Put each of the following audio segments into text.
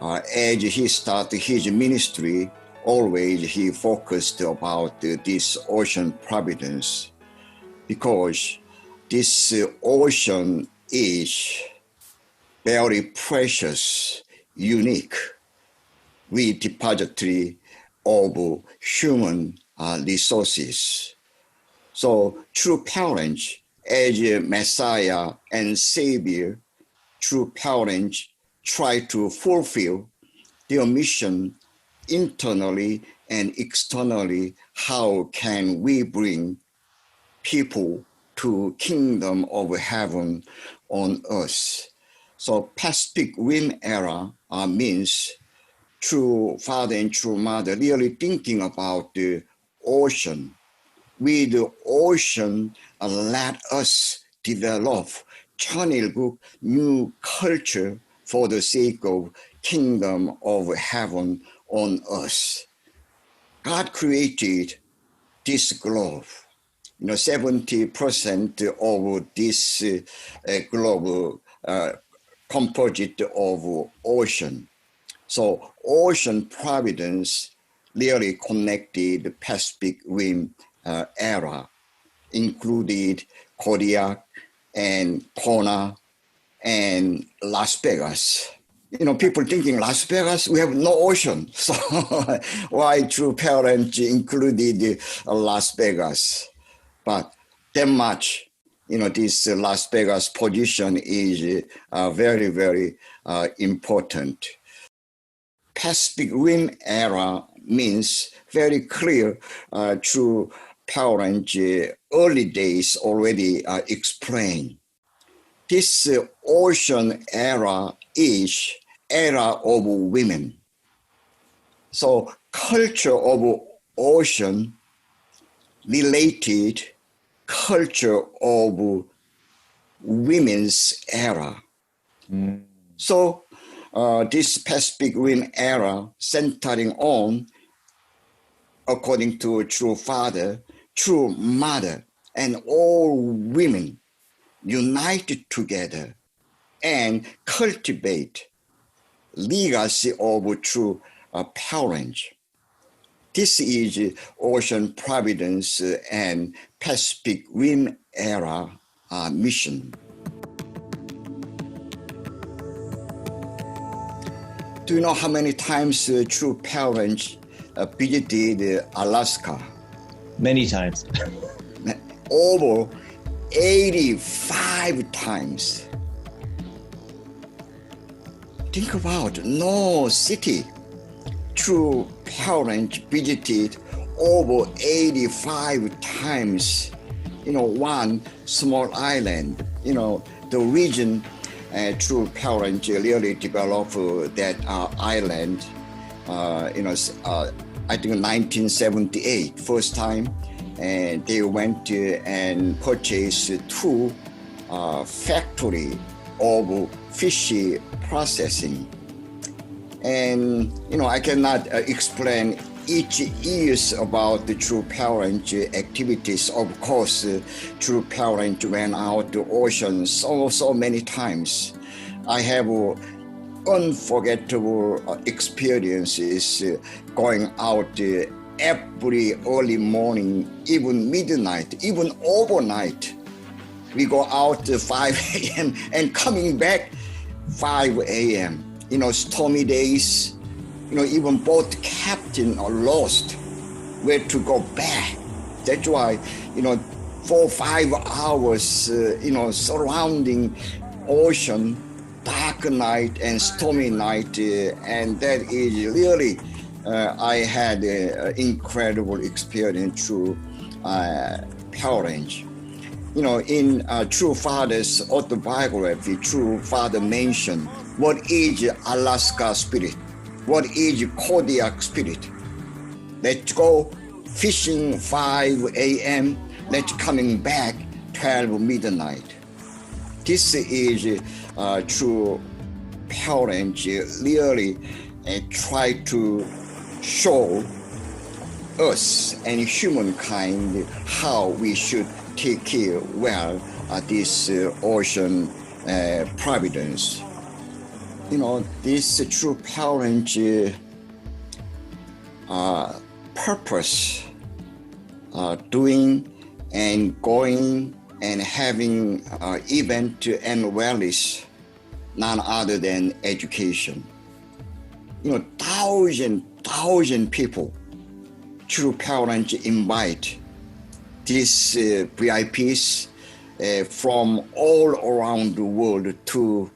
as he started his ministry, always he focused about this ocean providence, because this ocean is very precious, unique, repository of human resources. So true parents, as Messiah and Savior, true parents try to fulfill their mission internally and externally. How can we bring people to kingdom of heaven on earth? So Pacific Rim era means true father and true mother really thinking about the ocean. With the ocean, let us develop channel new culture for the sake of kingdom of heaven on earth. God created this globe. 70% of this globe composite of ocean. So ocean providence really connected the Pacific Rim era, included Kodiak and Kona and Las Vegas. People thinking Las Vegas, we have no ocean. So why true parents included Las Vegas? But that much, this Las Vegas position is very, very important. Pacific Rim era means very clear through parents' early days already explained. This ocean era is era of women. So culture of ocean related culture of women's era. So this Pacific Rim era centering on, according to a true father, true mother, and all women united together and cultivate legacy of true parents. This is Ocean Providence and Pacific Rim era mission. Do you know how many times true parents visited Alaska? Many times. Over 85 times. Think about no city. True parents visited over 85 times. One small island. The region. True parents really developed that island. I think 1978, first time, and they went and purchased 2 factory of fish processing. And I cannot explain each years about the true parent activities. Of course, true parent went out to ocean so many times. I have unforgettable experiences going out every early morning, even midnight, even overnight. We go out 5 a.m. and coming back 5 a.m. Stormy days, even boat captain are lost where to go back. That's why, 4 or 5 hours, surrounding ocean, dark night and stormy night. And that is really, I had an incredible experience through parents. In True Father's autobiography, True Father mentioned what is Alaska spirit, what is Kodiak spirit. Let's go fishing 5 a.m., let's coming back 12 midnight. This is true parents really try to show us and humankind how we should take care well this ocean providence. This true parent purpose, doing and going and having event and rallies, none other than education. Thousand people, true parents invite these VIPs from all around the world to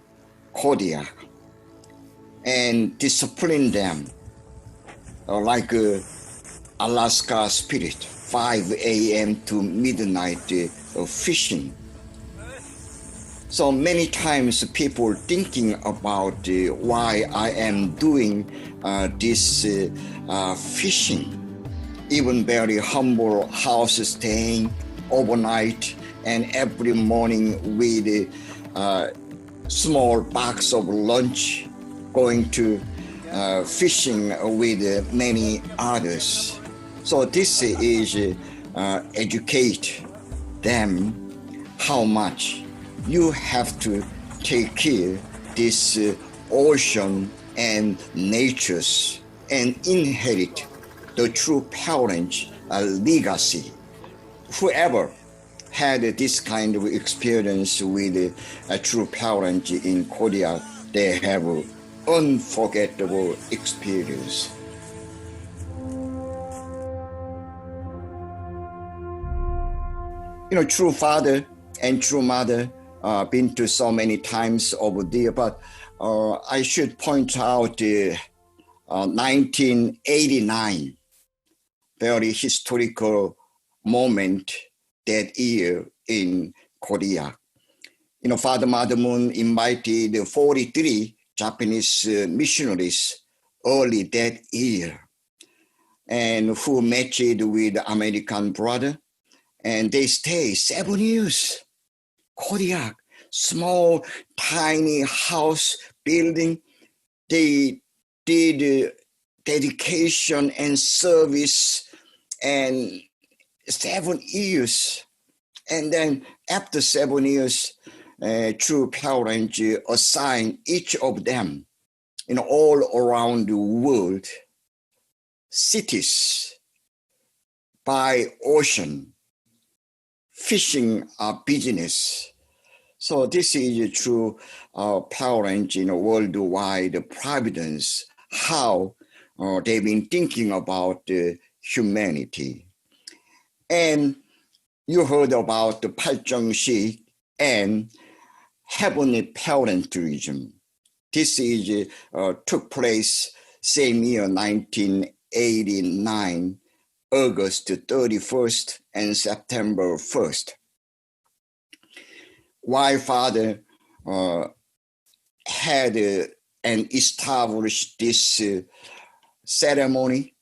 Kodiak and discipline them like Alaska spirit, 5 a.m. to midnight fishing. So many times people thinking about why I am doing this fishing, even very humble house staying overnight and every morning with a small box of lunch going to fishing with many others. So this is educate them how much you have to take care this ocean and natures and inherit the true parent legacy. Whoever had this kind of experience with a true parent in Korea, they have an unforgettable experience. True father and true mother been to so many times over there, but I should point out 1989, very historical moment that year in Korea. Father Mother Moon invited 43 Japanese missionaries early that year, and who matched with American brother, and they stayed 7 years. Kodiak, small, tiny house building. They did dedication and service and 7 years. And then after 7 years, true parents assigned each of them all around the world, cities by ocean, fishing business. So this is a true parent worldwide Providence, how they've been thinking about humanity. And you heard about the 팔정식 and heavenly parentism. This is took place same year, 1989, August 31st and September 1st. Why Father had and established this ceremony,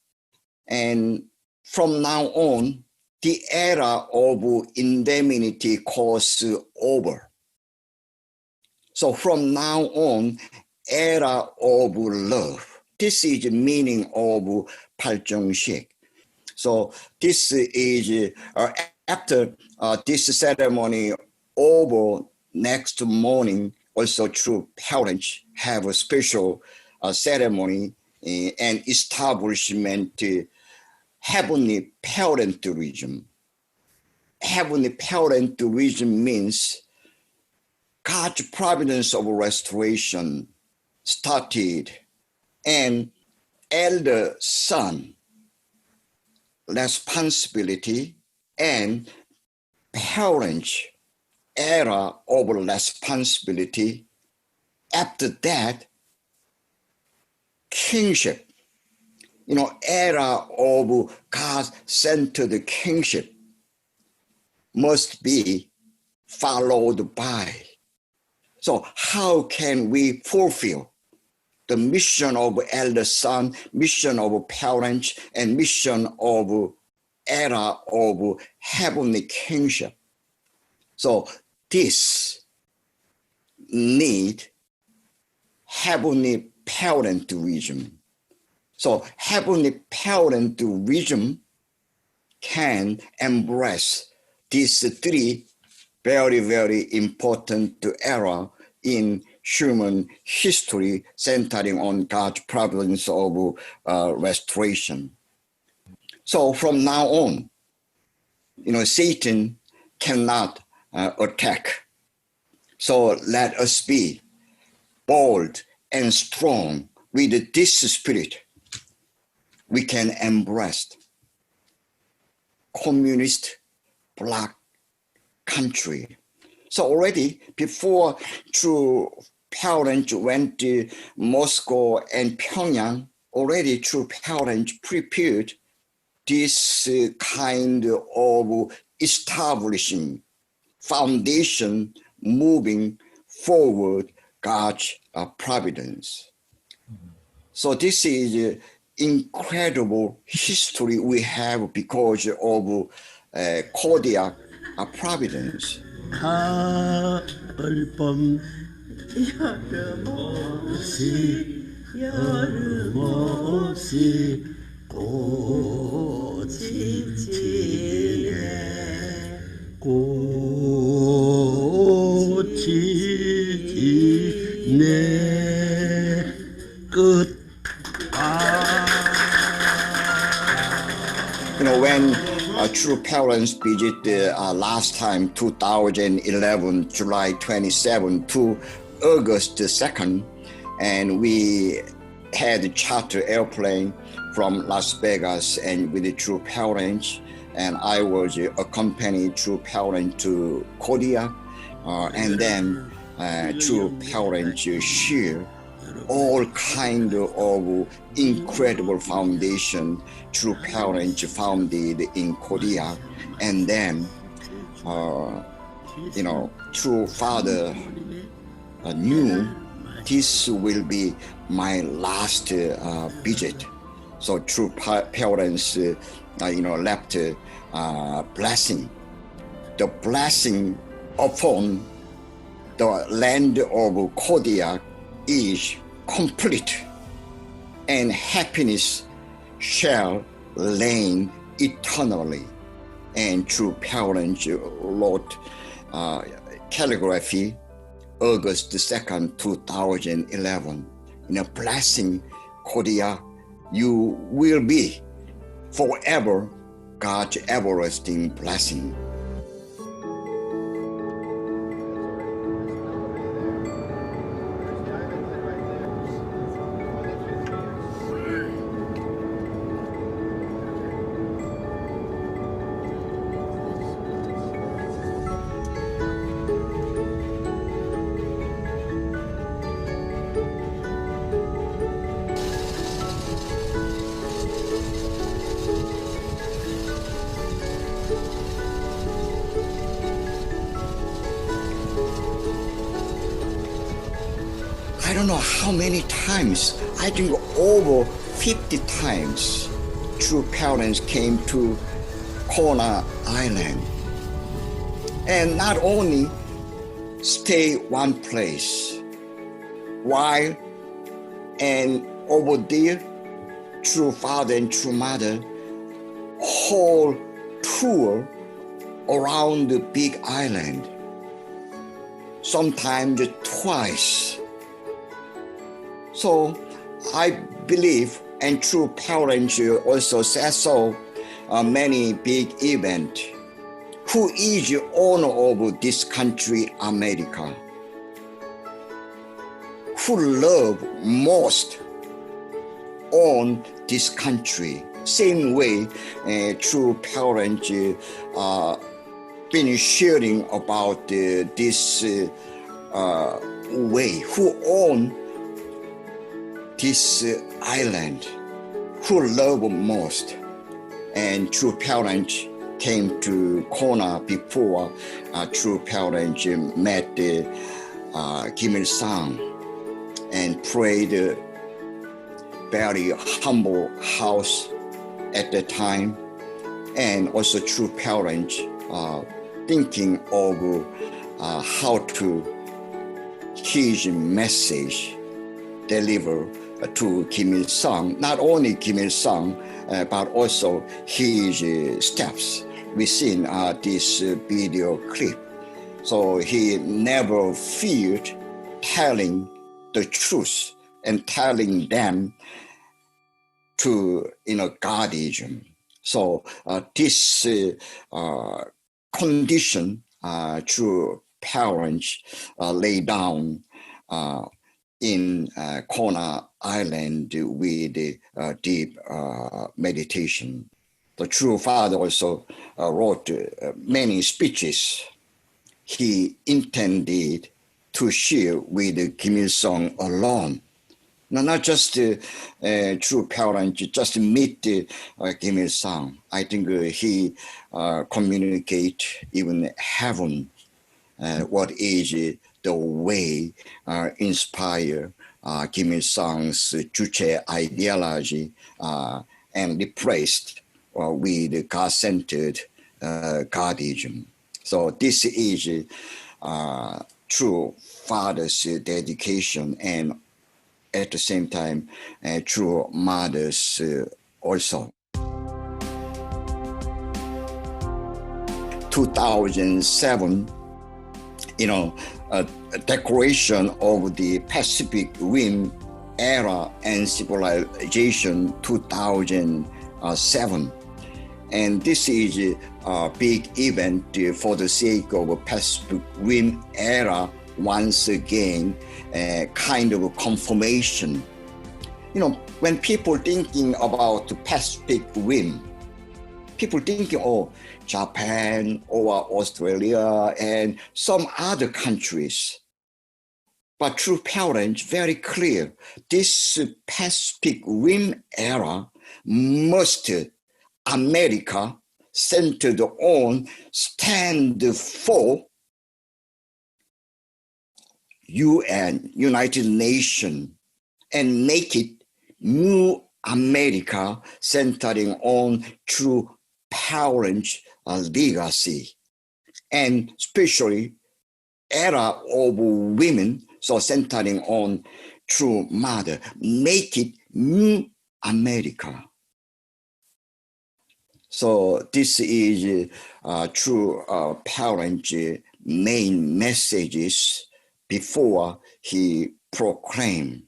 and from now on, the era of indemnity calls over. So from now on, era of love. This is the meaning of 팔정식. So this is after this ceremony over, next morning, also true parents have a special ceremony and establishment heavenly parentism. Heavenly parentism means God's providence of restoration started, and elder son responsibility and parents era of responsibility. After that, kingship, era of God-centered kingship must be followed by. So how can we fulfill the mission of elder son, mission of parents, and mission of era of heavenly kingship? So this need heavenly parentism. So heavenly parentism can embrace these three very, very important era in human history centering on God's providence of restoration. So from now on, Satan cannot attack. So let us be bold and strong with this spirit. We can embrace communist black country. So already before true parents went to Moscow and Pyongyang, already true parents prepared this kind of establishing foundation moving forward God's providence. So this is incredible history we have because of Kodiak providence. 가을봄 여름 없이 꽃이 지네 꽃이 지네 끝 When true parents visit last time 2011 July 27 to August 2nd, and we had a charter airplane from Las Vegas and with the true parents, and I was accompanied true parent to Korea, and then true parents share all kind of incredible foundation true parents founded in Korea, and then true father knew this will be my last visit. So true parents left blessing. The blessing upon the land of Korea is complete, and happiness shall reign eternally. And true parents wrote calligraphy August 2nd, 2011. In a blessing, Korea, you will be forever God's everlasting blessing. I don't know how many times, I think over 50 times, true parents came to Kona Island. And not only stay one place, while and over there, true father and true mother, whole tour around the big island, sometimes twice. So I believe, and true parents also said so, many big events. Who is the owner of this country, America? Who love most on this country? Same way, true parents been sharing about this way. Who own this island, who love most? And true parents came to Kona before true parents met Kim Il-sung and prayed very humble house at the time. And also true parents thinking of how to his message deliver to Kim Il-sung, not only Kim Il-sung, but also his steps within this video clip. So he never feared telling the truth and telling them to guardian. So this condition true parents lay down in Kona Island with deep meditation. The true father also wrote many speeches he intended to share with Kim Il-sung alone. No, not just true parent, just meet Kim Il-sung. I think he communicate even heaven, what is the way inspire Kim Il-sung's Juche ideology and replaced with God-centered guardianism. So this is true father's dedication and at the same time true mothers also. 2007, a declaration of the Pacific Rim era and civilization 2007. And this is a big event for the sake of Pacific Rim era, once again, a kind of a confirmation. When people thinking about the Pacific Rim, people thinking, oh, Japan or Australia and some other countries. But true parents, very clear, this Pacific Rim era must America centered on stand for UN, United Nations, and make it new America centering on true parents' legacy, and especially era of women, so centering on true mother, make it new America. So this is true parents' main messages before he proclaimed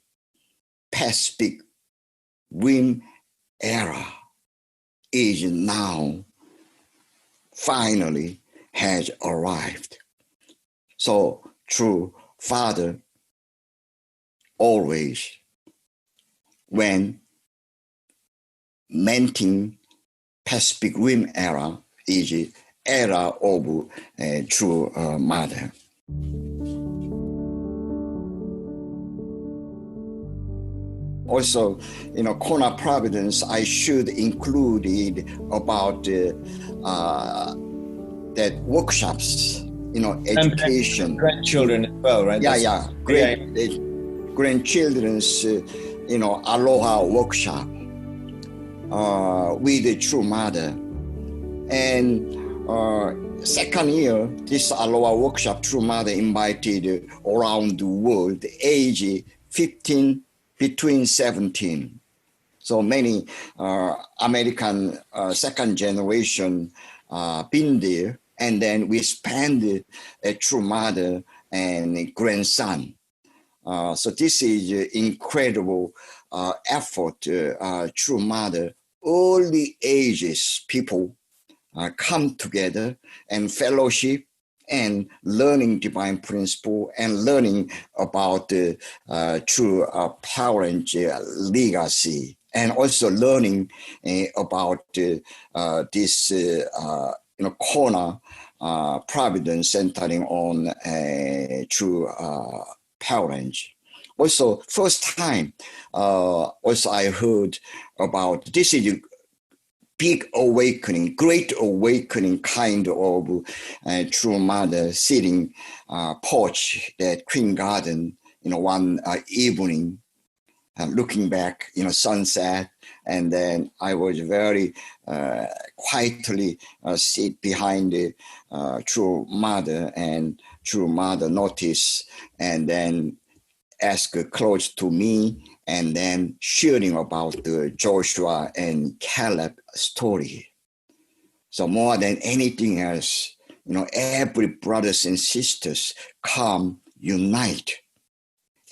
Pacific Rim era is now finally has arrived. So true father always when mentioning Pacific Rim era is era of true mother. Also, Kona Providence, I should include about that workshops, education. Grandchildren as well, right? Yeah. Grandchildren's, Aloha workshop with the true mother. And second year, this Aloha workshop, true mother invited around the world, age 15 between 17. So many American second generation been there, and then we spend a true mother and grandson. So this is incredible effort, true mother, all the ages people come together and fellowship and learning divine principle and learning about the true parent legacy, and also learning about this Kona Providence centering on true parents. Also, first time, also I heard about this is big awakening, great awakening kind of true mother sitting porch, that Queen Garden, one evening, looking back, sunset. And then I was very quietly sit behind the true mother, and true mother noticed and then ask close to me, and then sharing about the Joshua and Caleb story. So more than anything else, every brothers and sisters come unite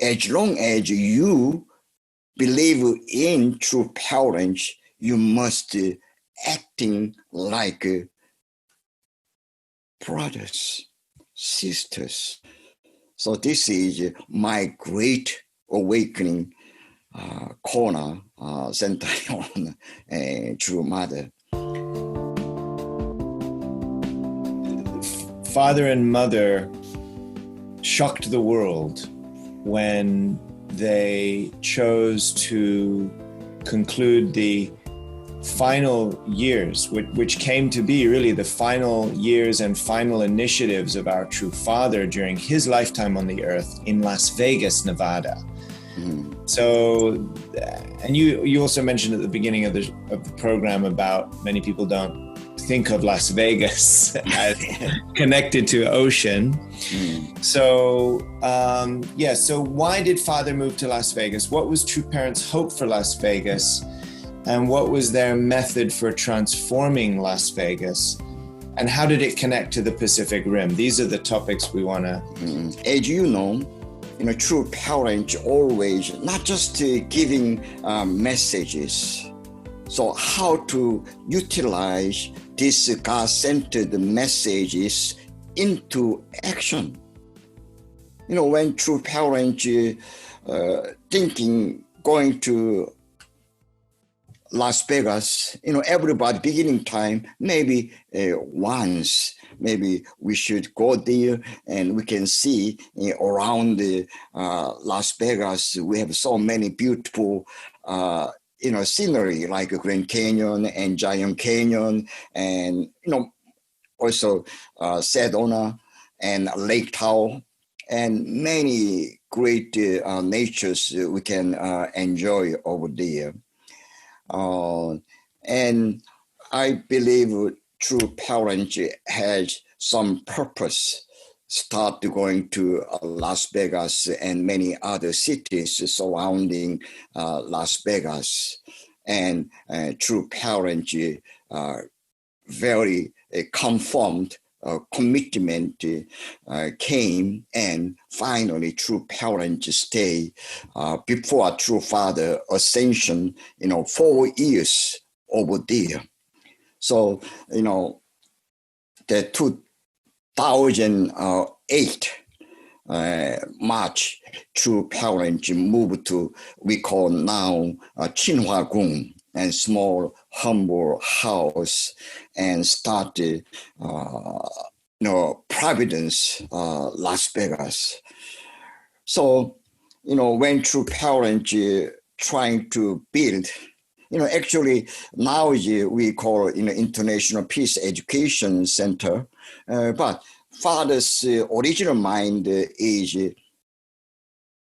As long as you believe in true parents, you must acting like brothers, sisters. So this is my great awakening corner centered on true mother. Father and mother shocked the world when they chose to conclude the final years, which came to be really the final years and final initiatives of our true father during his lifetime on the earth in Las Vegas, Nevada. So, and you also mentioned at the beginning of the program about many people don't think of Las Vegas as connected to ocean. So, so why did Father move to Las Vegas? What was True Parents' hope for Las Vegas? And what was their method for transforming Las Vegas? And how did it connect to the Pacific Rim? These are the topics we want to... As you know, true parents always not just giving messages. So how to utilize these God-centered messages into action. When true parents thinking going to Las Vegas, everybody beginning time, maybe once, maybe we should go there and we can see around Las Vegas, we have so many beautiful, scenery like Grand Canyon and Giant Canyon and, also Sedona and Lake Tahoe and many great natures we can enjoy over there. And I believe true parents has some purpose. Start going to Las Vegas and many other cities surrounding Las Vegas. And true parents very confirmed commitment came, and finally true parents stay before true father ascension 4 years over there. So the 2008 March, true parents moved to we call now Chinhua-gung, and small humble house, and started Providence, Las Vegas. So when true parents trying to build, actually now we call International Peace Education Center, but father's original mind is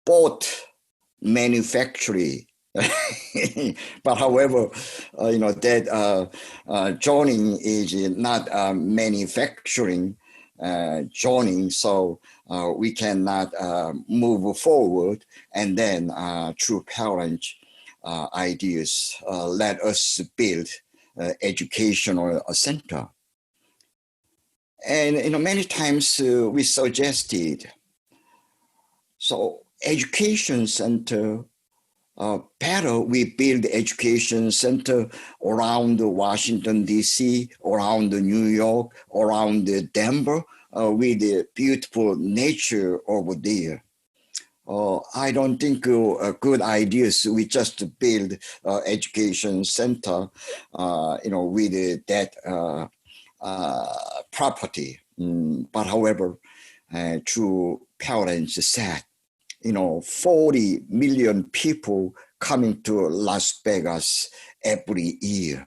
both manufacturing. But however, that joining is not manufacturing joining, so we cannot move forward. And then true parents ideas let us build educational center. And many times we suggested, so education center, better we build education center around Washington, D.C., around New York, around Denver, with the beautiful nature over there. I don't think a good idea is we just build education center, with that property. But however, true parents said, 40 million people coming to Las Vegas every year.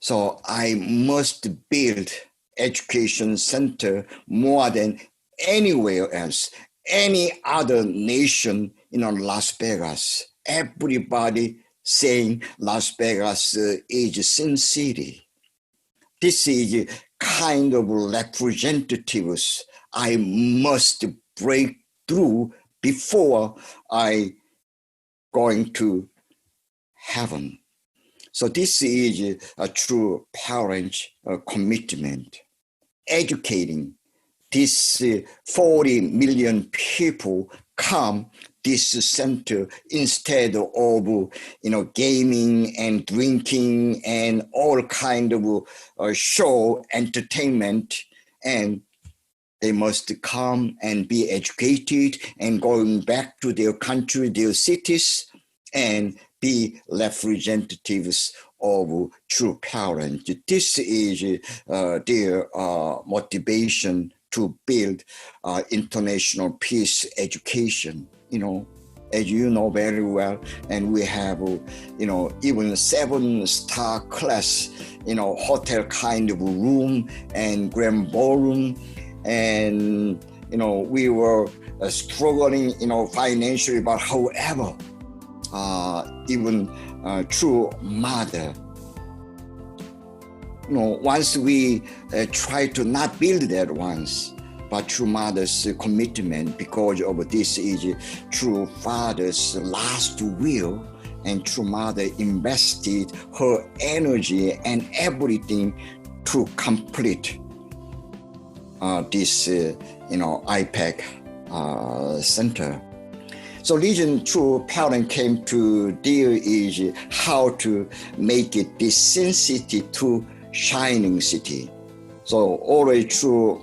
So I must build education center more than anywhere else, any other nation Las Vegas. Everybody saying Las Vegas is Sin City. This is kind of representatives I must break through before I going to heaven. So this is a true parent commitment, educating this 40 million people come this center instead of gaming and drinking and all kind of show entertainment, and they must come and be educated and going back to their country, their cities, and be representatives of true parents. This is their motivation to build international peace education. As you know very well, and we have, even 7-star class, hotel kind of room and grand ballroom, and we were struggling, financially, but however, even true mother, once we try to not build that once, but true mother's commitment, because of this is true father's last will, and true mother invested her energy and everything to complete this IPAC center. So reason true parent came to deal is how to make it this sin city to shining city. So always true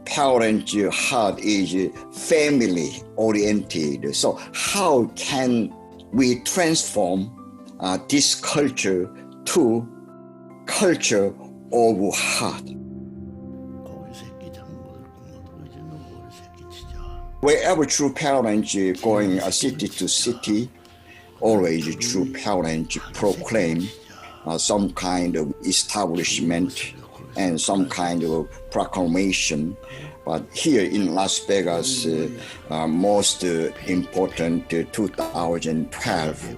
parent heart is family oriented. So how can we transform this culture to culture of heart? Wherever true parents going city to city, always true parents proclaim some kind of establishment and some kind of proclamation. But here in Las Vegas, most important 2012,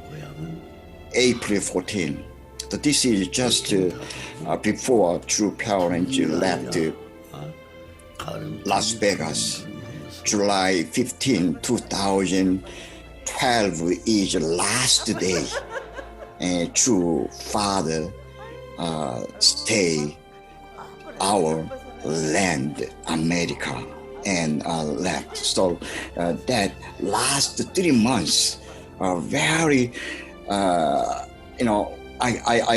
April 14. So this is just before true parents left Las Vegas. July 15, 2012 is the last day, and true father stay our land, America, and left. So that last 3 months are very, I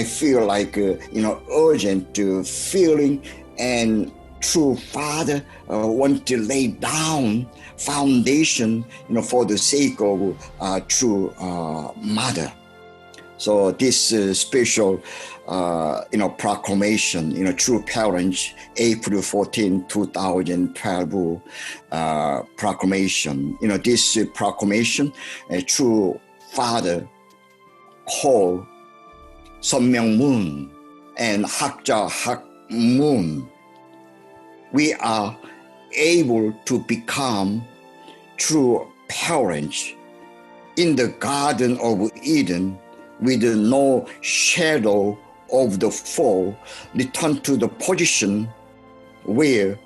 feel like, urgent feeling, and true father want to lay down foundation, for the sake of true mother. So this special, proclamation, true parents, April 14, 2012 proclamation. This proclamation, a true father call 선명문 and 학자 학문. We are able to become true parents in the Garden of Eden with no shadow of the fall, return to the position where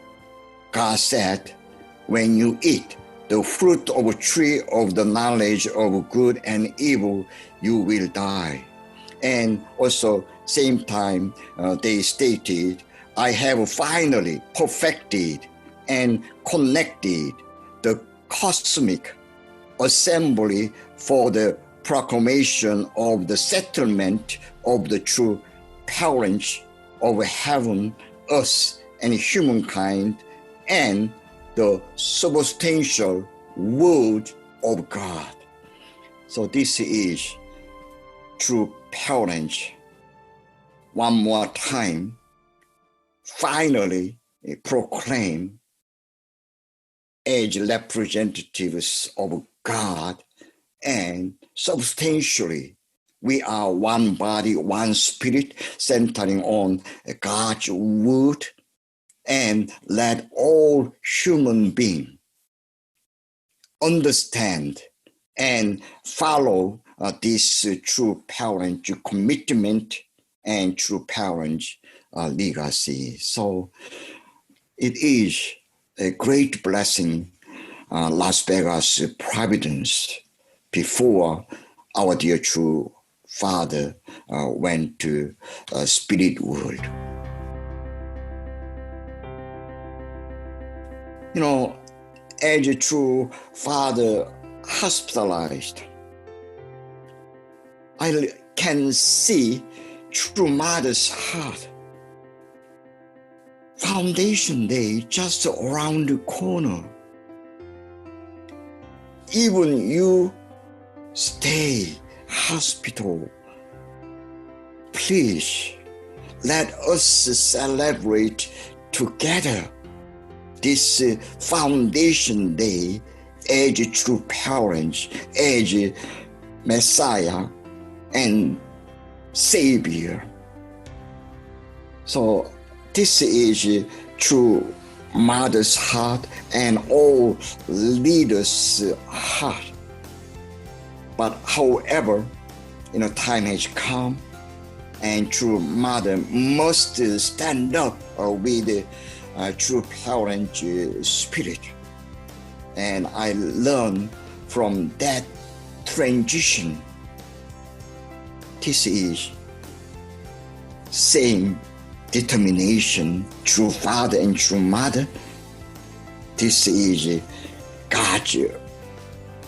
God said, when you eat the fruit of a tree of the knowledge of good and evil, you will die. And also, same time, they stated, I have finally perfected and connected the cosmic assembly for the proclamation of the settlement of the true parents of heaven, earth, and humankind, and the substantial word of God. So this is true parents. One more time, finally proclaim as representatives of God, and substantially we are one body, one spirit, centering on God's word, and let all human beings understand and follow this true parent commitment and true parent legacy. So it is a great blessing, Las Vegas, Providence, before our dear true father went to spirit world. You know, as a true father hospitalized, I can see true mother's heart. Foundation Day just around the corner. Even you stay hospital, please let us celebrate together this Foundation Day as true parents, as Messiah and Savior. So this is true mother's heart and all leaders' heart. But however, time has come, and true mother must stand up with true parent spirit. And I learned from that transition. This is same determination, true father and true mother. This is God's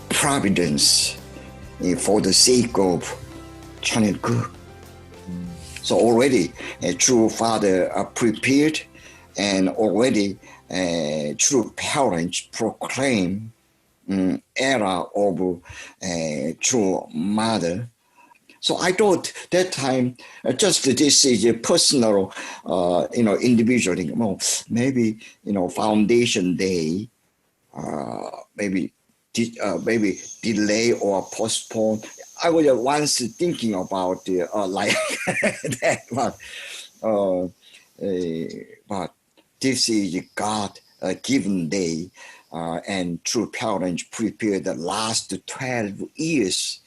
providence for the sake of channel good. So already a true father prepared, and already true parents proclaim era of true mother. So I thought that time, just this is a personal, individual thing. Well, maybe, Foundation Day, maybe delay or postpone. I was once thinking about like that, but this is God given day, and true parents prepared the last 12 years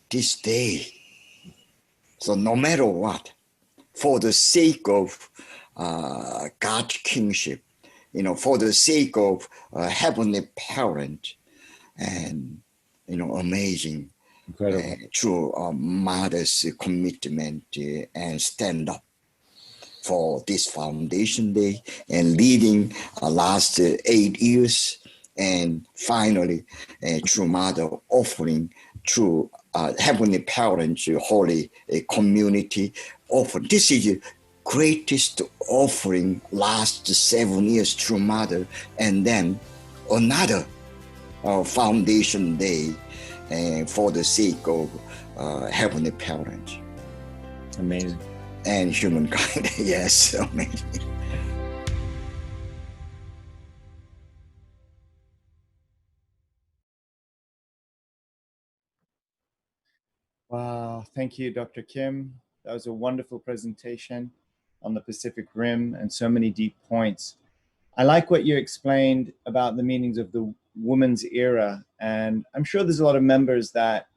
this day. So no matter what, for the sake of God's kingship, for the sake of heavenly parent, and amazing, true mother's commitment and stand up for this Foundation Day and leading last 8 years, and finally, true mother offering true heavenly parents, holy community offer. This is the greatest offering last 7 years, true mother, and then another Foundation Day for the sake of heavenly parents. Amazing. And humankind. Yes, amazing. Wow, thank you, Dr. Kim. That was a wonderful presentation on the Pacific Rim and so many deep points. I like what you explained about the meanings of the woman's era, and I'm sure there's a lot of members that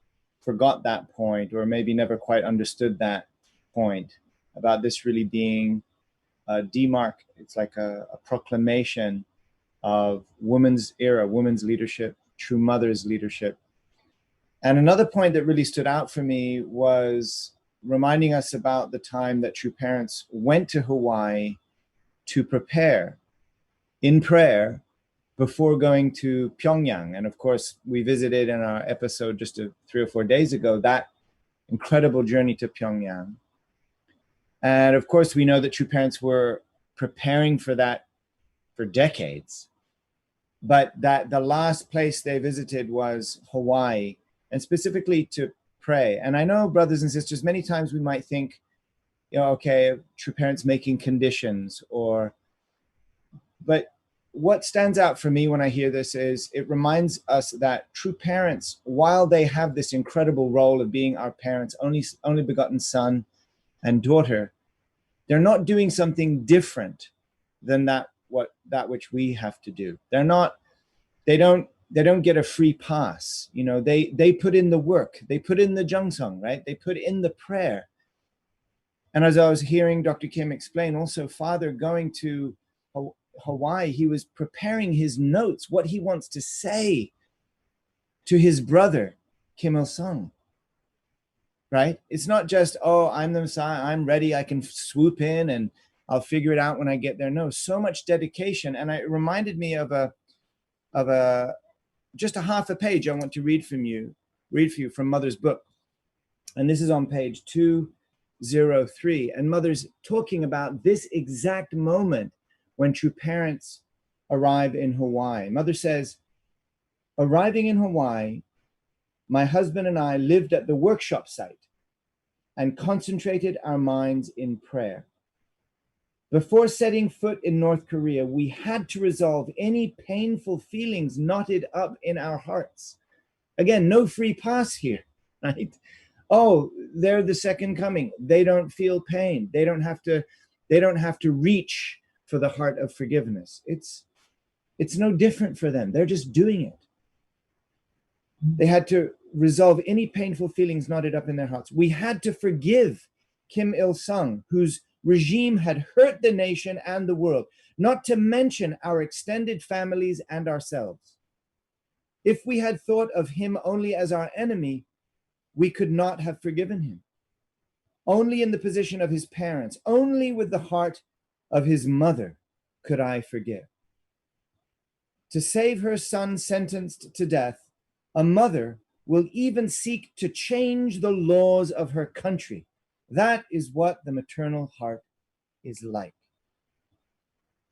forgot that point or maybe never quite understood that point about this really being a demarc. It's like a proclamation of women's era, women's leadership, true mother's leadership. And another point that really stood out for me was reminding us about the time that true parents went to Hawaii to prepare in prayer before going to Pyongyang. And of course, we visited in our episode just 3 or 4 days ago, that incredible journey to Pyongyang. And of course, we know that true parents were preparing for that for decades, but that the last place they visited was Hawaii, and specifically to pray. And I know, brothers and sisters, many times we might think, okay, true parents making conditions, but what stands out for me when I hear this is it reminds us that true parents, while they have this incredible role of being our parents, only begotten son and daughter, they're not doing something different than that which we have to do. They don't get a free pass. They put in the work, they put in the jungsung, right? They put in the prayer. And as I was hearing Dr. Kim explain, also Father going to Hawaii, he was preparing his notes, what he wants to say to his brother, Kim Il-sung, right? It's not just, I'm the Messiah, I'm ready, I can swoop in and I'll figure it out when I get there. No, so much dedication. And it reminded me of a of just a half a page I want to read for you from Mother's book. And this is on page 203. And Mother's talking about this exact moment when true parents arrive in Hawaii. Mother says, arriving in Hawaii, my husband and I lived at the workshop site and concentrated our minds in prayer. Before setting foot in North Korea, we had to resolve any painful feelings knotted up in our hearts. Again, no free pass here, right? Oh, they're the second coming. They don't feel pain. They don't have to reach for the heart of forgiveness. It's no different for them. They're just doing it. They had to resolve any painful feelings knotted up in their hearts. We had to forgive Kim Il-sung, whose regime had hurt the nation and the world, not to mention our extended families and ourselves. If we had thought of him only as our enemy, we could not have forgiven him. Only in the position of his parents, only with the heart of his mother could I forgive. To save her son sentenced to death, a mother will even seek to change the laws of her country. That is what the maternal heart is like.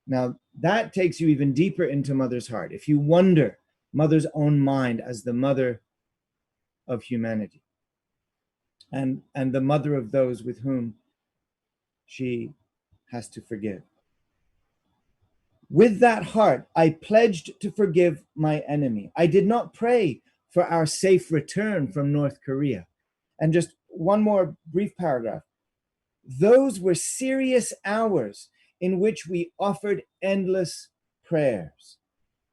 Now, that takes you even deeper into Mother's heart. If you wonder Mother's own mind as the mother of humanity and the mother of those with whom she has to forgive. With that heart, I pledged to forgive my enemy. I did not pray for our safe return from North Korea. And just one more brief paragraph. Those were serious hours in which we offered endless prayers.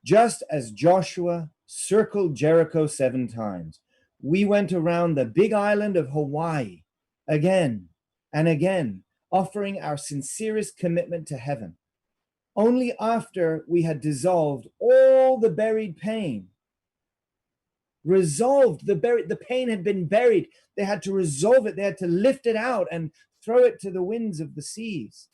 Just as Joshua circled Jericho 7 times, we went around the big island of Hawaii again and again, offering our sincerest commitment to heaven. Only after we had dissolved all the buried pain, the pain had been buried. They had to resolve it. They had to lift it out and throw it to the winds of the seas.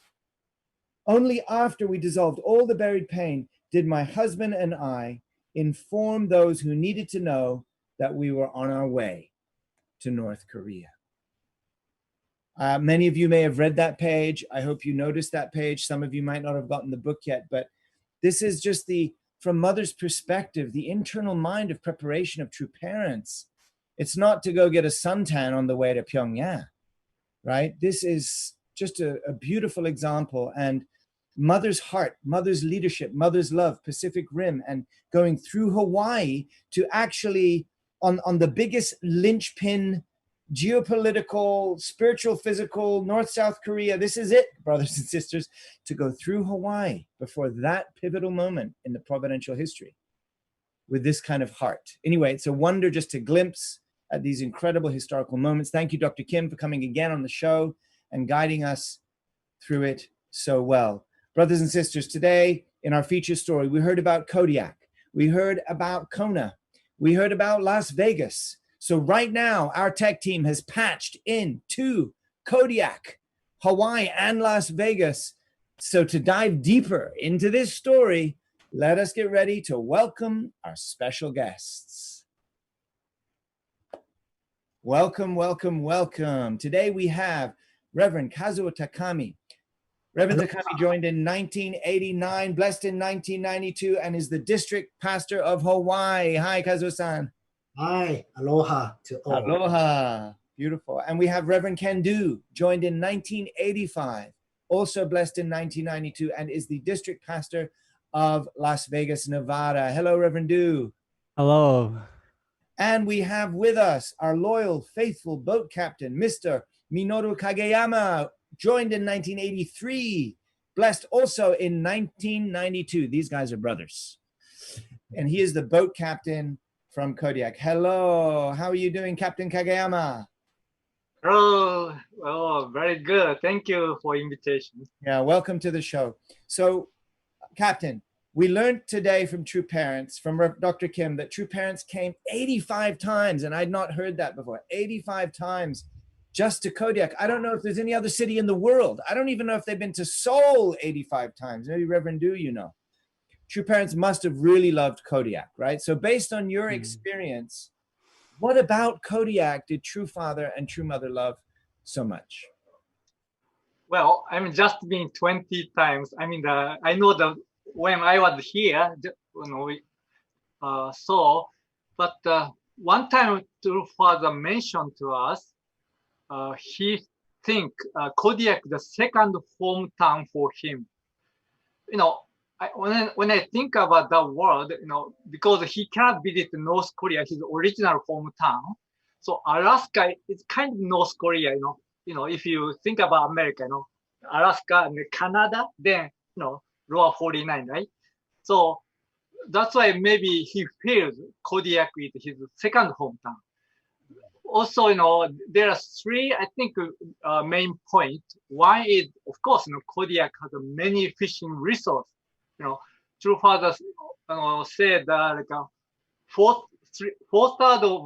Only after we dissolved all the buried pain did my husband and I inform those who needed to know that we were on our way to North Korea. Many of you may have read that page. I hope you noticed that page. Some of you might not have gotten the book yet, but this is just from Mother's perspective, the internal mind of preparation of true parents. It's not to go get a suntan on the way to Pyongyang, right? This is just a beautiful example. And Mother's heart, Mother's leadership, Mother's love, Pacific Rim, and going through Hawaii to actually on the biggest linchpin, geopolitical, spiritual, physical, North-South Korea. This is it, brothers and sisters, to go through Hawaii before that pivotal moment in the providential history with this kind of heart. Anyway, it's a wonder just to glimpse at these incredible historical moments. Thank you, Dr. Kim, for coming again on the show and guiding us through it so well. Brothers and sisters, today in our feature story, we heard about Kodiak. We heard about Kona. We heard about Las Vegas. So right now, our tech team has patched into Kodiak, Hawaii, and Las Vegas. So to dive deeper into this story, let us get ready to welcome our special guests. Welcome, welcome, welcome. Today we have Reverend Kazuo Takami. Reverend Takami joined in 1989, blessed in 1992, and is the district pastor of Hawaii. Hi, Kazuo-san. Hi, aloha to all. Aloha. Beautiful. And we have Reverend Ken Du, joined in 1985, also blessed in 1992, and is the district pastor of Las Vegas, Nevada. Hello, Reverend Du. Hello. And we have with us our loyal, faithful boat captain, Mr. Minoru Kageyama, joined in 1983, blessed also in 1992. These guys are brothers. And he is the boat captain from Kodiak. Hello, how are you doing, Captain Kageyama? Hello, oh, very good. Thank you for invitation. Yeah, welcome to the show. So, Captain, we learned today from True Parents, from Dr. Kim, that True Parents came 85 times, and I'd not heard that before, 85 times just to Kodiak. I don't know if there's any other city in the world. I don't even know if they've been to Seoul 85 times. Maybe Reverend Du, you know. true parents must have really loved Kodiak, right? So based on your experience, what about Kodiak did true father and true mother love so much? Well, I mean, just been 20 times. I mean, I know that when I was here, but one time true father mentioned to us, he think Kodiak the second hometown for him. When I think about that word, because he cannot visit North Korea, his original hometown. So Alaska is kind of North Korea, if you think about America, Alaska and Canada, then, Lower 49, right? So that's why maybe he feels Kodiak is his second hometown. Also, there are three, I think, main points. One is, of course, Kodiak has many fishing resources. True fathers said that like four-thirds of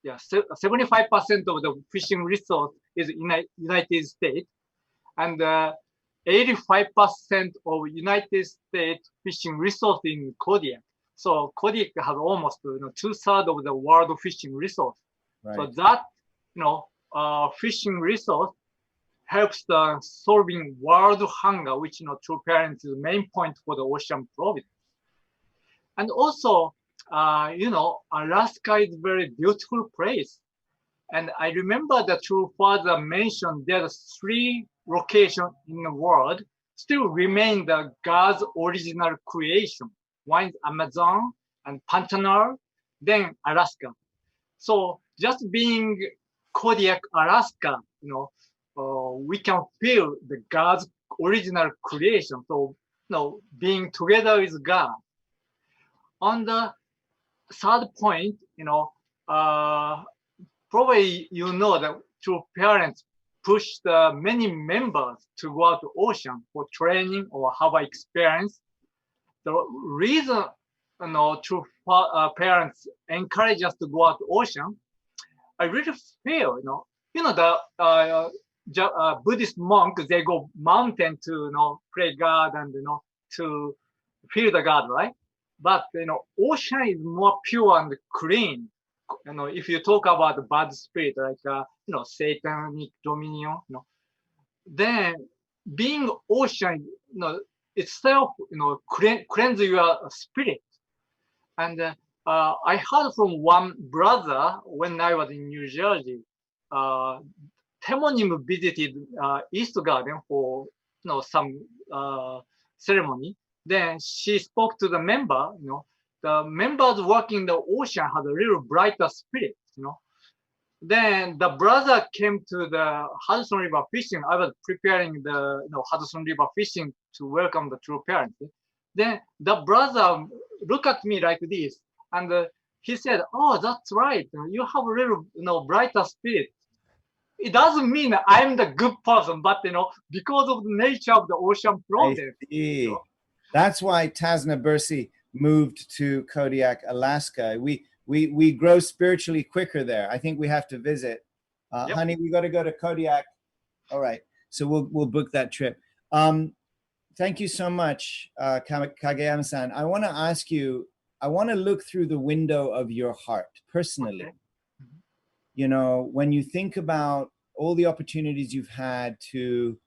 75% of the fishing resource is in United States, and 85% of United States fishing resource in Kodiak. So Kodiak has almost 2/3 of the world fishing resource. Right. So that fishing resource helps the solving world hunger, which true parents is the main point for the ocean Providence. And also, Alaska is a very beautiful place. And I remember the true father mentioned there's 3 locations in the world still remain the God's original creation. One is Amazon and Pantanal, then Alaska. So just being Kodiak, Alaska, we can feel the God's original creation. So, being together with God. On the third point, probably that true parents push the many members to go out to ocean for training or have an experience. The reason, true parents encourage us to go out to ocean, I really feel, the Buddhist monks, they go mountain to, pray God and, to feel the God, right? But, ocean is more pure and clean. If you talk about the bad spirit, like, satanic dominion, then being ocean, itself, cleanse your spirit. And I heard from one brother when I was in New Jersey, Temonim visited East Garden for some ceremony. Then she spoke to the member. The members working the ocean had a little brighter spirit. Then the brother came to the Hudson River fishing. I was preparing the Hudson River fishing to welcome the true parents. Then the brother looked at me like this, and he said, "Oh, that's right. You have a little, brighter spirit. It doesn't mean I'm the good person, but because of the nature of the ocean Providence." That's why Tasna Bersi moved to Kodiak, Alaska. We grow spiritually quicker there. I think we have to visit. Yep. Honey, we got to go to Kodiak. All right, so we'll book that trip. Thank you so much, Kageyama-san. I want to ask you. I want to look through the window of your heart personally. Okay. When you think about all the opportunities you've had to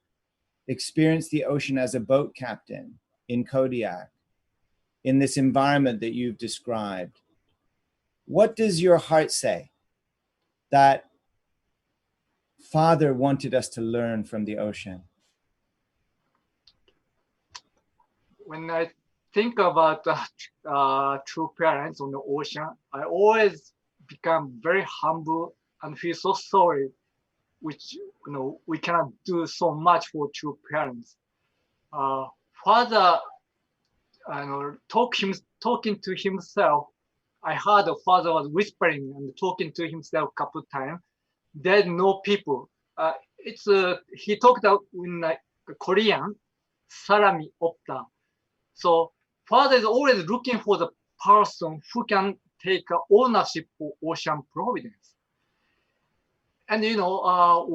experience the ocean as a boat captain in Kodiak, in this environment that you've described, what does your heart say that Father wanted us to learn from the ocean? When I think about true parents on the ocean, I always become very humble and feel so sorry, which we cannot do so much for true parents. Father, talking to himself. I heard the father was whispering and talking to himself a couple of times. There's no people. He talked out in Korean, "Sarami opta." So Father is always looking for the person who can take ownership for Ocean Providence. And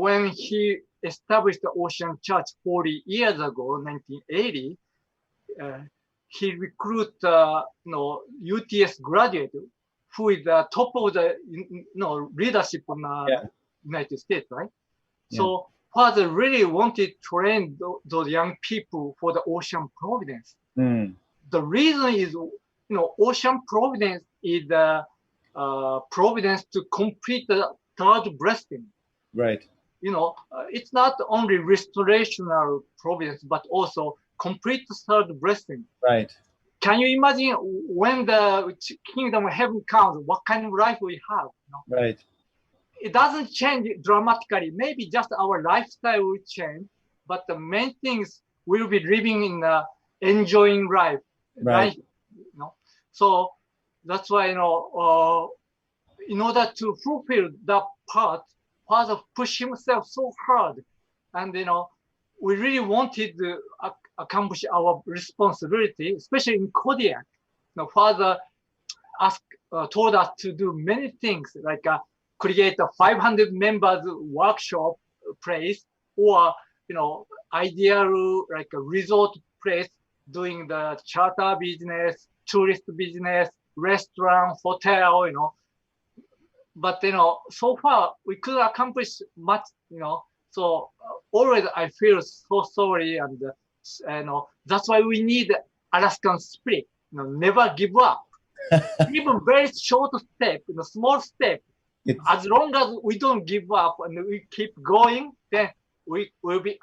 when he established the Ocean Church 40 years ago, 1980, he recruit UTS graduate who is the top of the leadership in Yeah. United States, right? Yeah. So father really wanted to train those young people for the Ocean Providence. Mm. The reason is, Ocean Providence is the providence to complete the third blessing. Right. It's not only restorational providence, but also complete third blessing. Right. Can you imagine when the kingdom of heaven comes, what kind of life we have? Right. It doesn't change dramatically. Maybe just our lifestyle will change, but the main things will be living in enjoying life. Right. So that's why, in order to fulfill that part, Father pushed himself so hard. And, we really wanted to accomplish our responsibility, especially in Kodiak. Father told us to do many things, like create a 500 members workshop place, or, ideal like a resort place, doing the charter business, tourist business, restaurant, hotel, But, so far we couldn't accomplish much, So always I feel so sorry, and that's why we need Alaskan spirit. Never give up. Even very short step, small step. As long as we don't give up and we keep going, then we will be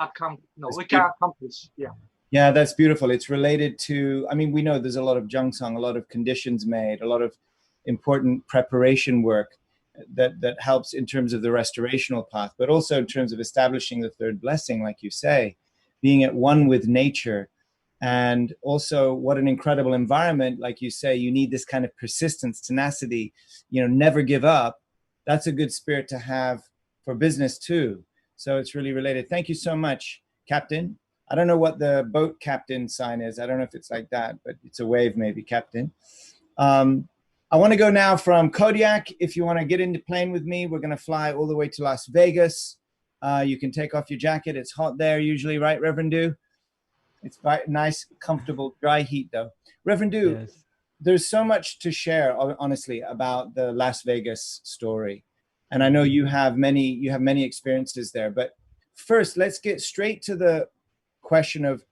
we can accomplish. Yeah. Yeah, that's beautiful. It's related to, we know there's a lot of Jungsung, a lot of conditions made, a lot of important preparation work that helps in terms of the restorational path, but also in terms of establishing the third blessing, like you say, being at one with nature. And also what an incredible environment, like you say, you need this kind of persistence, tenacity, never give up. That's a good spirit to have for business too. So it's really related. Thank you so much, Captain. I don't know what the boat captain sign is. I don't know if it's like that, but it's a wave maybe, Captain. I want to go now from Kodiak. If you want to get into plane with me, we're going to fly all the way to Las Vegas. You can take off your jacket. It's hot there usually, right, Reverend Du? It's nice, comfortable, dry heat though. Reverend Du, yes. There's so much to share, honestly, about the Las Vegas story. And I know you have many experiences there. But first, let's get straight to the question of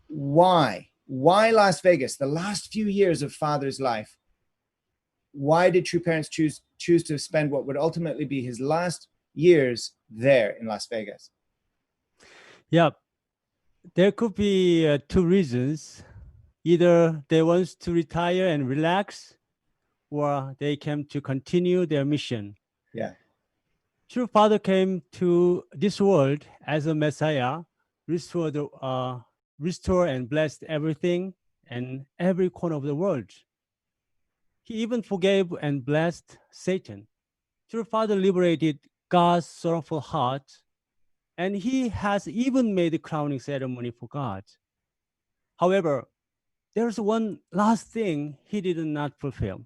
why Las Vegas, the last few years of Father's life. Why did True Parents choose to spend what would ultimately be his last years there in Las Vegas? Yeah, there could be two reasons. Either they want to retire and relax, or they came to continue their mission. Yeah. True Father came to this world as a Messiah, restore and blessed everything and every corner of the world. He even forgave and blessed Satan. True Father liberated God's sorrowful heart, and he has even made the crowning ceremony for God. However, there's one last thing he did not fulfill.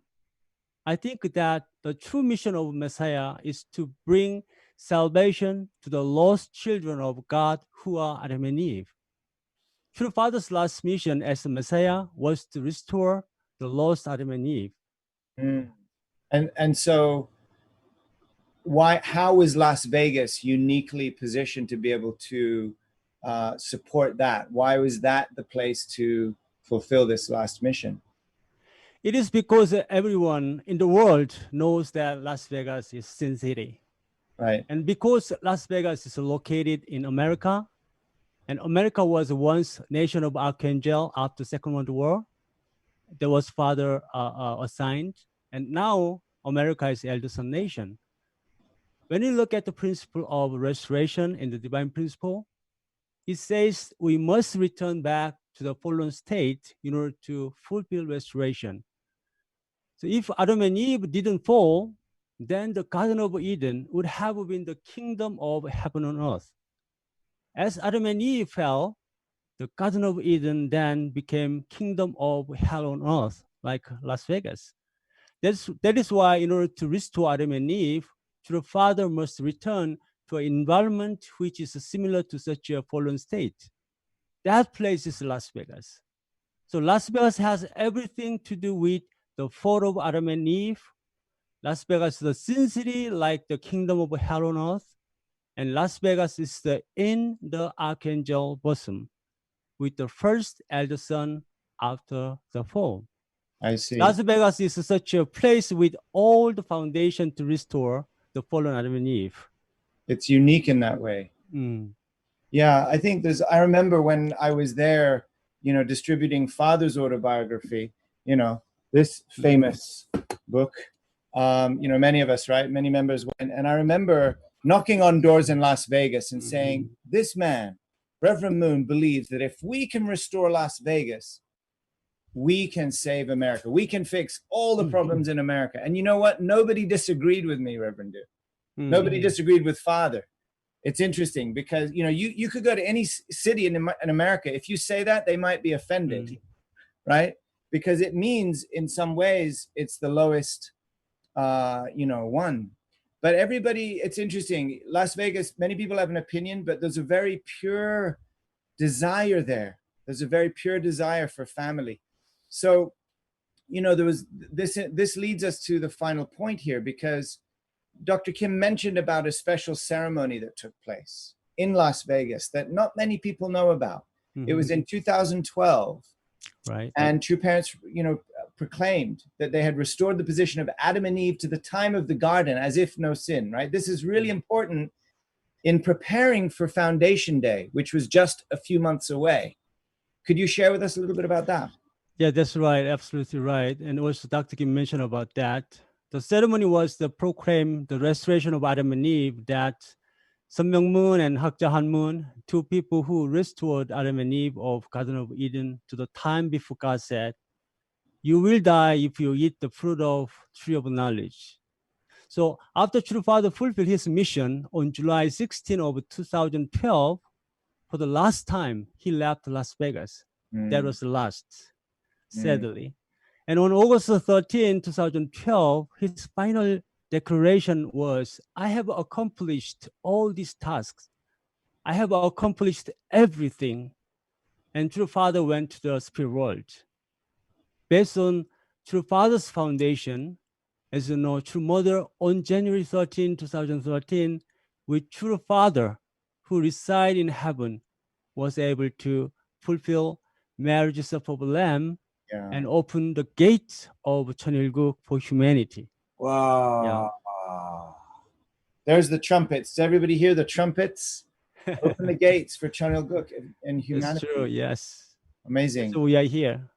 I think that the true mission of Messiah is to bring salvation to the lost children of God who are Adam and Eve. True Father's last mission as the Messiah was to restore the lost Adam and Eve. Mm. And so how is Las Vegas uniquely positioned to be able to support that? Why was that the place to fulfill this last mission? It is because everyone in the world knows that Las Vegas is Sin City. Right. And because Las Vegas is located in America, and America was once nation of Archangel after Second World War, there was Father assigned, and now America is the eldest nation. When you look at the principle of restoration in the divine principle, it says we must return back to the fallen state in order to fulfill restoration. So if Adam and Eve didn't fall, then the Garden of Eden would have been the kingdom of heaven on earth. As Adam and Eve fell, the Garden of Eden then became kingdom of hell on earth, like Las Vegas. That is why in order to restore Adam and Eve, the Father must return to an environment which is similar to such a fallen state. That place is Las Vegas. So Las Vegas has everything to do with the fall of Adam and Eve. Las Vegas is the sin city, like the kingdom of hell on earth. And Las Vegas is in the archangel bosom, with the first elder son after the fall. I see. Las Vegas is such a place with all the foundation to restore the fallen Adam and Eve. It's unique in that way. Mm. Yeah, I think I remember when I was there, you know, distributing Father's autobiography, you know, this famous book, you know, many of us, right? Many members went. And I remember knocking on doors in Las Vegas and saying, this man, Reverend Moon, believes that if we can restore Las Vegas, we can save America. We can fix all the problems in America. And you know what? Nobody disagreed with me, Reverend Du. Nobody disagreed with Father. It's interesting because, you know, you could go to any city in America. If you say that, they might be offended, right? Because it means in some ways it's the lowest, you know, one. But everybody, it's interesting. Las Vegas, many people have an opinion, but there's a very pure desire there. There's a very pure desire for family. So, you know, there was this leads us to the final point here, because Dr. Kim mentioned about a special ceremony that took place in Las Vegas that not many people know about. It was in 2012. Right. And True Parents, you know, proclaimed that they had restored the position of Adam and Eve to the time of the garden as if no sin, right? This is really important in preparing for Foundation Day, which was just a few months away. Could you share with us a little bit about that? Yeah, that's right. Absolutely right. And also Dr. Kim mentioned about that. The ceremony was to proclaim the restoration of Adam and Eve, that Sun Myung Moon and Hak Ja Han Moon, two people who restored Adam and Eve of Garden of Eden to the time before God said, you will die if you eat the fruit of tree of knowledge. So after True Father fulfilled his mission on July 16 of 2012, for the last time, he left Las Vegas. That was the last, sadly. And on August 13, 2012, his final declaration was, I have accomplished all these tasks. I have accomplished everything. And True Father went to the spirit world. Based on True Father's foundation, as you know, True Mother on January 13, 2013, with True Father who reside in heaven, was able to fulfill marriage supper of Lamb and open the gates of Cheonilguk for humanity. Wow. There's the trumpets. Does everybody hear the trumpets? Open the gates for Cheonilguk and humanity. That's true, yes. Amazing. So we are here.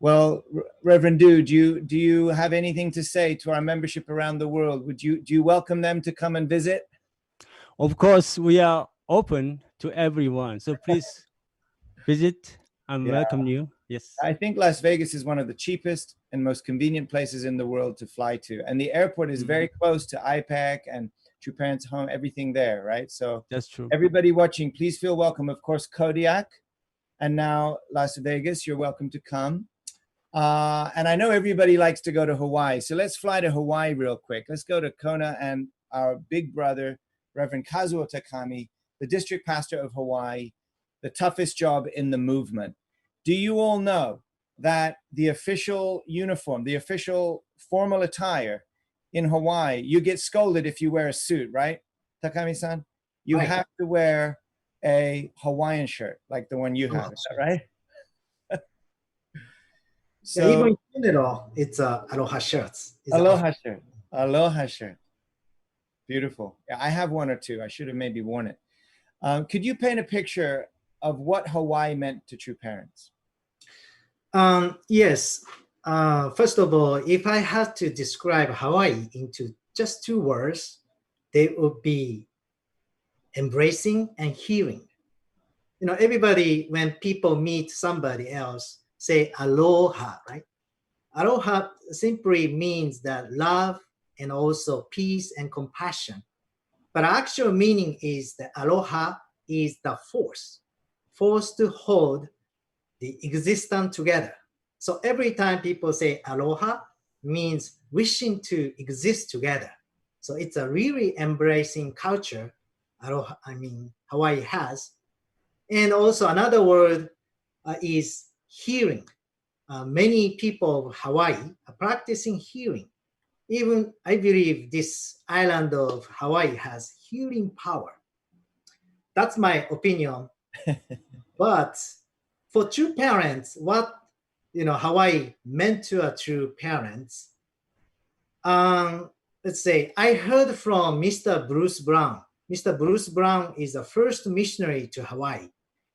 Well, Reverend Du, do you have anything to say to our membership around the world? Do you welcome them to come and visit? Of course, we are open to everyone. So please visit and welcome you. Yes. I think Las Vegas is one of the cheapest and most convenient places in the world to fly to. And the airport is very close to IPAC and True Parents Home, everything there, right? So that's true. Everybody watching, please feel welcome. Of course, Kodiak and now Las Vegas, you're welcome to come. And I know everybody likes to go to Hawaii. So let's fly to Hawaii real quick. Let's go to Kona and our big brother, Reverend Kazuo Takami, the district pastor of Hawaii, the toughest job in the movement. Do you all know that the official uniform, the official formal attire in Hawaii, you get scolded if you wear a suit, right? Takami-san, you have to wear a Hawaiian shirt like the one you have, is that right? So even in Canada, it's aloha shirts. Aloha shirt. Aloha shirt. Beautiful. Yeah, I have one or two. I should have maybe worn it. Could you paint a picture of what Hawaii meant to True Parents? Yes. First of all, if I had to describe Hawaii into just two words, they would be embracing and healing. You know, everybody, when people meet somebody else, say aloha, right? Aloha simply means that love and also peace and compassion. But actual meaning is that aloha is the force to hold the existence together. So every time people say aloha means wishing to exist together. So it's a really embracing culture, aloha, Hawaii has. And also another word is healing. many people of Hawaii are practicing healing. Even I believe this island of Hawaii has healing power. That's my opinion. But for true parents, what Hawaii meant to a true parents. Let's say I heard from Mr. Bruce Brown. Mr. Bruce Brown is the first missionary to Hawaii.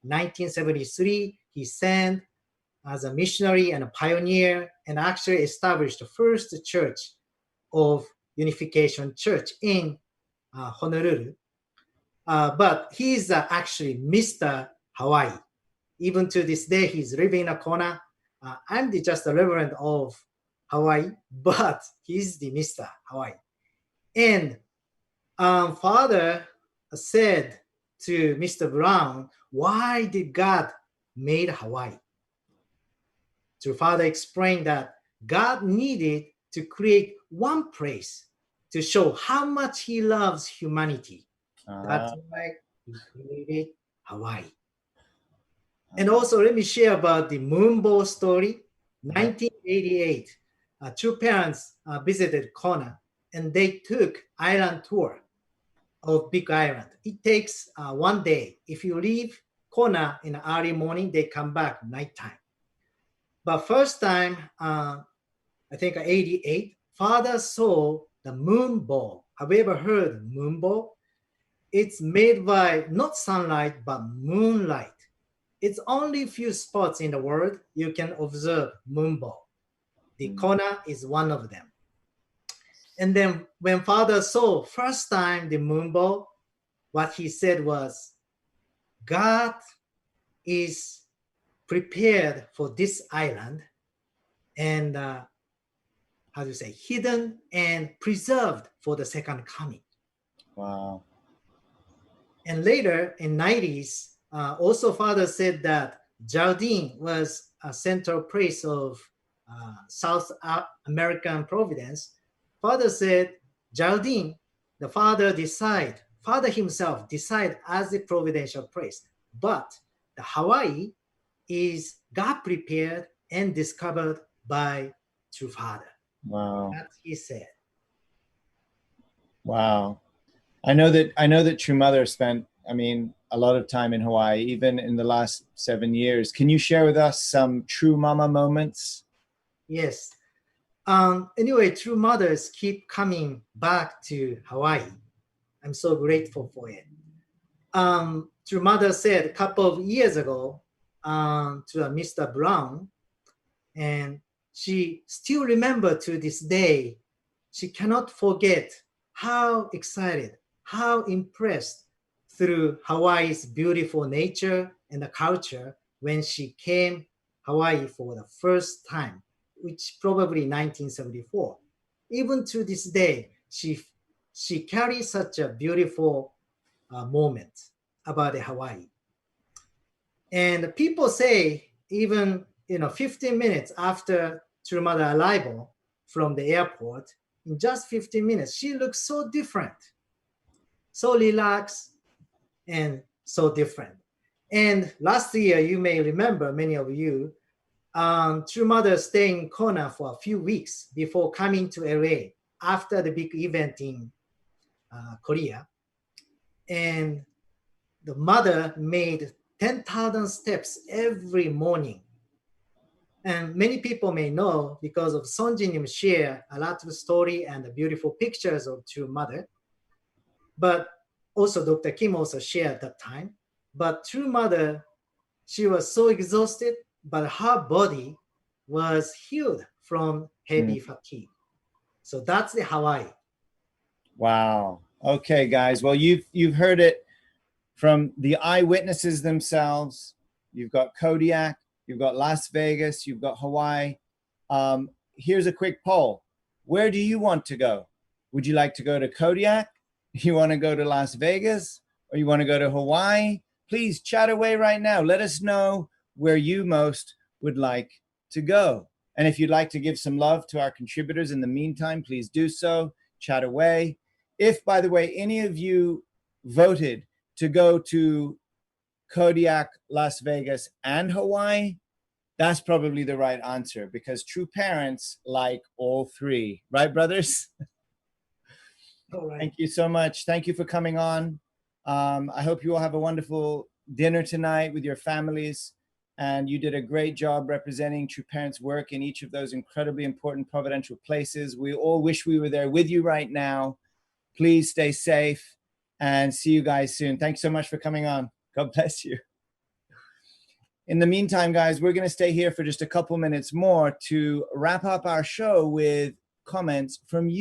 1973, he sent as a missionary and a pioneer and actually established the first church of Unification Church in Honolulu. But he's actually Mr. Hawaii. Even to this day, he's living in a corner. I'm just a reverend of Hawaii, but he's the Mr. Hawaii. And Father said to Mr. Brown, why did God made Hawaii? So Father explained that God needed to create one place to show how much he loves humanity. That's why he created Hawaii. And also, let me share about the moonbow story. 1988, two parents visited Kona, and they took island tour of Big Island. It takes 1 day. If you leave Kona in the early morning, they come back nighttime. But first time, I think 88, Father saw the moonbow. Have you ever heard moonbow? It's made by not sunlight, but moonlight. It's only a few spots in the world you can observe moonbow. The Kona is one of them. And then when Father saw first time the moonbow, what he said was, God is prepared for this island and how do you say, hidden and preserved for the second coming. Wow. And later in 90s, also Father said that Jardine was a central place of South American Providence. Father said Jardine, the Father himself decide as a providential place. But the Hawaii is God prepared and discovered by true Father. Wow. That's he said. Wow. I know that True Mother spent, a lot of time in Hawaii, even in the last 7 years. Can you share with us some True Mama moments? Yes. Anyway, True Mothers keep coming back to Hawaii. I'm so grateful for it. True Mother said a couple of years ago to Mr. Brown, and she still remembers to this day, she cannot forget how excited, how impressed through Hawaii's beautiful nature and the culture when she came Hawaii for the first time, which probably 1974. Even to this day, she carries such a beautiful moment about Hawaii. And people say even 15 minutes after True Mother arrival from the airport, in just 15 minutes, she looks so different, so relaxed, and so different. And last year, you may remember, many of you, True Mother stayed in Kona for a few weeks before coming to LA after the big event in Korea. And the mother made 10,000 steps every morning. And many people may know because of Sonjinim share a lot of story and the beautiful pictures of True Mother. But also Dr. Kim also shared that time. But True Mother, she was so exhausted, but her body was healed from heavy fatigue. So that's the Hawaii. Wow. Okay, guys. Well, you've heard it from the eyewitnesses themselves. You've got Kodiak, you've got Las Vegas, you've got Hawaii. Here's a quick poll. Where do you want to go? Would you like to go to Kodiak? You want to go to Las Vegas? Or you want to go to Hawaii? Please chat away right now. Let us know where you most would like to go. And if you'd like to give some love to our contributors in the meantime, please do so. Chat away. If, by the way, any of you voted to go to Kodiak, Las Vegas, and Hawaii, That's probably the right answer, because true parents like all three. Right, brothers? All right. Thank you so much. Thank you for coming on. I hope you all have a wonderful dinner tonight with your families. And you did a great job representing True Parents' work in each of those incredibly important providential places. We all wish we were there with you right now. Please stay safe and see you guys soon. Thanks so much for coming on. God bless you. In the meantime, guys, we're going to stay here for just a couple minutes more to wrap up our show with comments from you.